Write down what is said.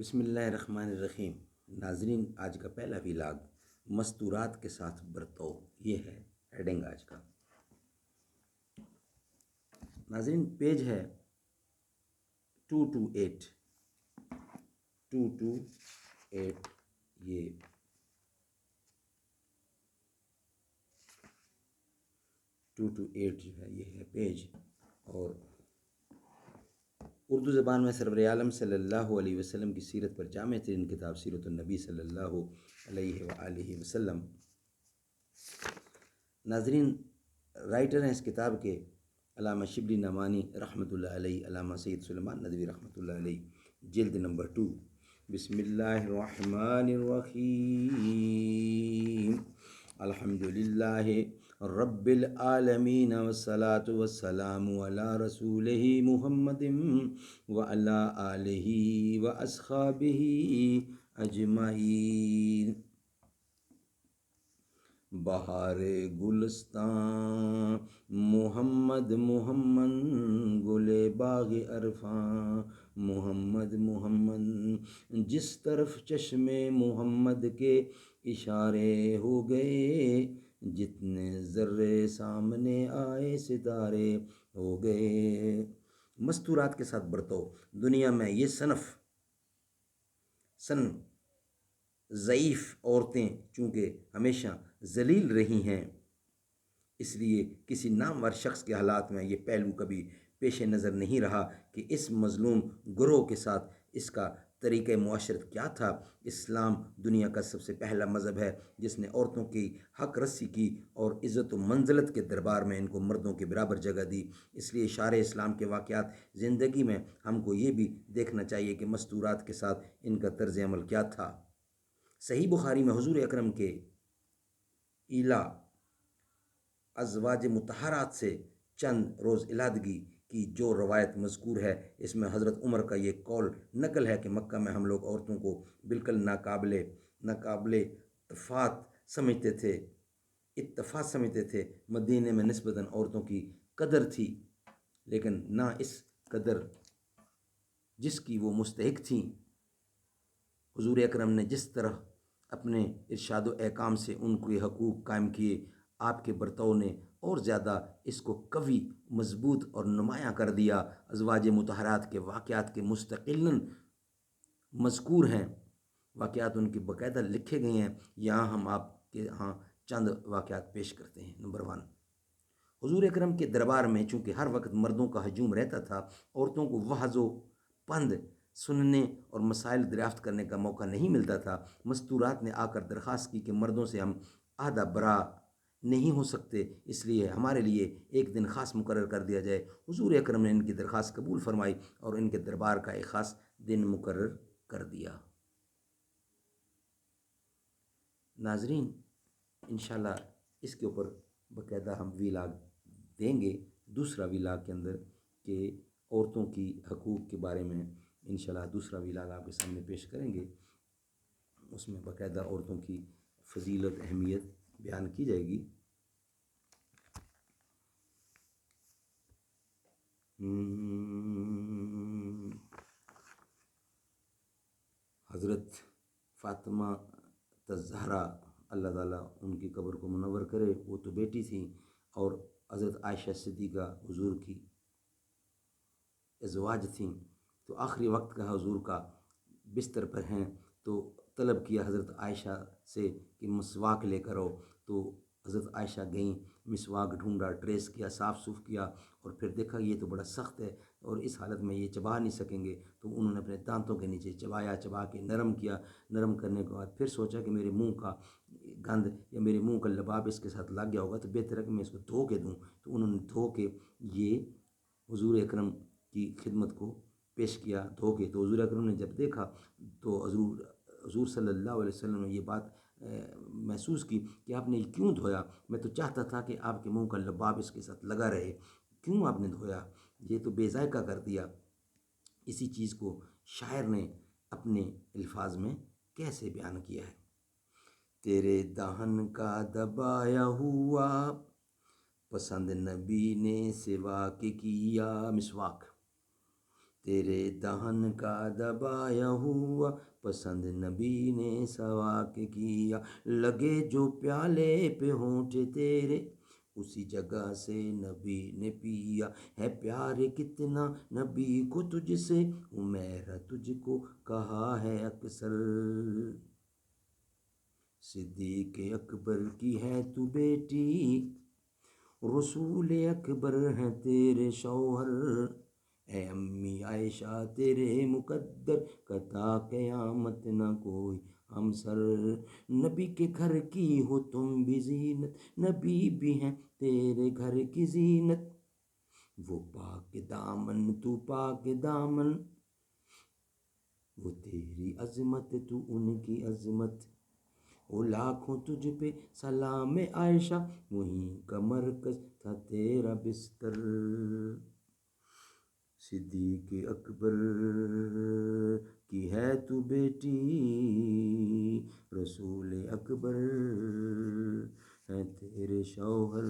بسم اللہ الرحمن الرحیم۔ ناظرین، آج کا پہلا ویلاگ مستورات کے ساتھ برتو، یہ ہے ہیڈنگ آج کا۔ ناظرین، پیج ہے 228 یہ 228 جو ہے یہ ہے پیج، اور اردو زبان میں سرور عالم صلی اللہ علیہ وسلم کی سیرت پر جامع ترین کتاب سیرت النبی صلی اللہ علیہ وآلہ وسلم۔ ناظرین، رائٹر ہیں اس کتاب کے علامہ شبلی نعمانی رحمۃ اللہ علیہ، علامہ سید سلیمان ندوی رحمۃ اللہ علیہ، جلد نمبر 2۔ بسم اللہ الرحمن الرحیم، الحمدللہ رب العالمین والصلاة والسلام علی رسولہ محمد وعلی آلہ واصحابہ اجمعین۔ بہار گلستان محمد محمد، گل باغ عرفاں محمد محمد، جس طرف چشم محمد کے اشارے ہو گئے، جتنے ذرے سامنے آئے ستارے ہو گئے۔ مستورات کے ساتھ برتو، دنیا میں یہ صنف ضعیف عورتیں چونکہ ہمیشہ ذلیل رہی ہیں، اس لیے کسی نامور شخص کے حالات میں یہ پہلو کبھی پیش نظر نہیں رہا کہ اس مظلوم گروہ کے ساتھ اس کا طریقہ معاشرت کیا تھا۔ اسلام دنیا کا سب سے پہلا مذہب ہے جس نے عورتوں کی حق رسی کی اور عزت و منزلت کے دربار میں ان کو مردوں کے برابر جگہ دی۔ اس لیے شارع اسلام کے واقعات زندگی میں ہم کو یہ بھی دیکھنا چاہیے کہ مستورات کے ساتھ ان کا طرز عمل کیا تھا۔ صحیح بخاری میں حضور اکرم کے ایلا ازواج مطہرات سے چند روز علادگی کی جو روایت مذکور ہے، اس میں حضرت عمر کا یہ قول نقل ہے کہ مکہ میں ہم لوگ عورتوں کو بالکل ناقابل اتفاق سمجھتے تھے۔ مدینے میں نسبتاً عورتوں کی قدر تھی، لیکن نہ اس قدر جس کی وہ مستحق تھیں۔ حضور اکرم نے جس طرح اپنے ارشاد و احکام سے ان کے حقوق قائم کیے، آپ کے برتاؤ نے اور زیادہ اس کو قوی، مضبوط اور نمایاں کر دیا۔ ازواج مطہرات کے واقعات کے مستقلاً مذکور ہیں، واقعات ان کے باقاعدہ لکھے گئے ہیں۔ یہاں ہم آپ کے ہاں چند واقعات پیش کرتے ہیں۔ نمبر 1، حضور اکرم کے دربار میں چونکہ ہر وقت مردوں کا ہجوم رہتا تھا، عورتوں کو وعظ و پند سننے اور مسائل دریافت کرنے کا موقع نہیں ملتا تھا۔ مستورات نے آ کر درخواست کی کہ مردوں سے ہم آدھا برا نہیں ہو سکتے، اس لیے ہمارے لیے ایک دن خاص مقرر کر دیا جائے۔ حضور اکرم نے ان کی درخواست قبول فرمائی اور ان کے دربار کا ایک خاص دن مقرر کر دیا۔ ناظرین، انشاءاللہ اس کے اوپر باقاعدہ ہم ویلاگ دیں گے، دوسرا ویلاگ کے اندر، کہ عورتوں کی حقوق کے بارے میں انشاءاللہ دوسرا ویلاگ آپ کے سامنے پیش کریں گے۔ اس میں باقاعدہ عورتوں کی فضیلت، اہمیت بیان کی جائے گی۔ حضرت فاطمہ الزہرا، اللہ تعالیٰ ان کی قبر کو منور کرے، وہ تو بیٹی تھیں، اور حضرت عائشہ صدیقہ حضور کی ازواج تھیں۔ تو آخری وقت کا حضور کا بستر پر ہیں، تو طلب کیا حضرت عائشہ سے کہ مسواک لے کر آؤ، تو حضرت عائشہ گئیں، مسواک ڈھونڈا، ٹریس کیا، صاف صوف کیا، اور پھر دیکھا یہ تو بڑا سخت ہے اور اس حالت میں یہ چبا نہیں سکیں گے، تو انہوں نے اپنے دانتوں کے نیچے چبا کے نرم کیا۔ نرم کرنے کے بعد پھر سوچا کہ میرے منہ کا گند یا میرے منہ کا لباب اس کے ساتھ لگ گیا ہوگا، تو بہتر ہے کہ میں اس کو دھو کے دوں۔ تو انہوں نے دھو کے یہ حضور اکرم کی خدمت کو پیش کیا، دھو کے۔ تو حضور اکرم نے جب دیکھا تو حضور صلی اللہ علیہ وسلم نے یہ بات محسوس کی کہ آپ نے یہ کیوں دھویا؟ میں تو چاہتا تھا کہ آپ کے منہ کا لباب اس کے ساتھ لگا رہے، کیوں آپ نے دھویا؟ یہ تو بے ذائقہ کر دیا۔ اسی چیز کو شاعر نے اپنے الفاظ میں کیسے بیان کیا ہے؟ تیرے دہن کا دبایا ہوا پسند نبی نے سوا کے کیا، مسواک تیرے دہن کا دبایا ہوا پسند نبی نے سواک کیا، لگے جو پیالے پہ ہونٹ تیرے اسی جگہ سے نبی نے پیا، ہے پیار کتنا نبی کو تجھ سے عمیر تجھ کو کہا ہے اکثر، صدیق اکبر کی ہے تو بیٹی، رسول اکبر ہیں تیرے شوہر، اے امی عائشہ تیرے مقدر قطع قیامت نہ کوئی ہمسر، نبی کے گھر کی ہو تم بھی زینت، نبی بھی ہیں تیرے گھر کی زینت، وہ پاک دامن تو پاک دامن، وہ تیری عظمت تو ان کی عظمت، وہ لاکھوں تجھ پہ سلام عائشہ، وہیں کا مرکز تھا تیرا بستر، صدیق اکبر کی ہے تو بیٹی، رسول اکبر ہیں تیرے شوہر۔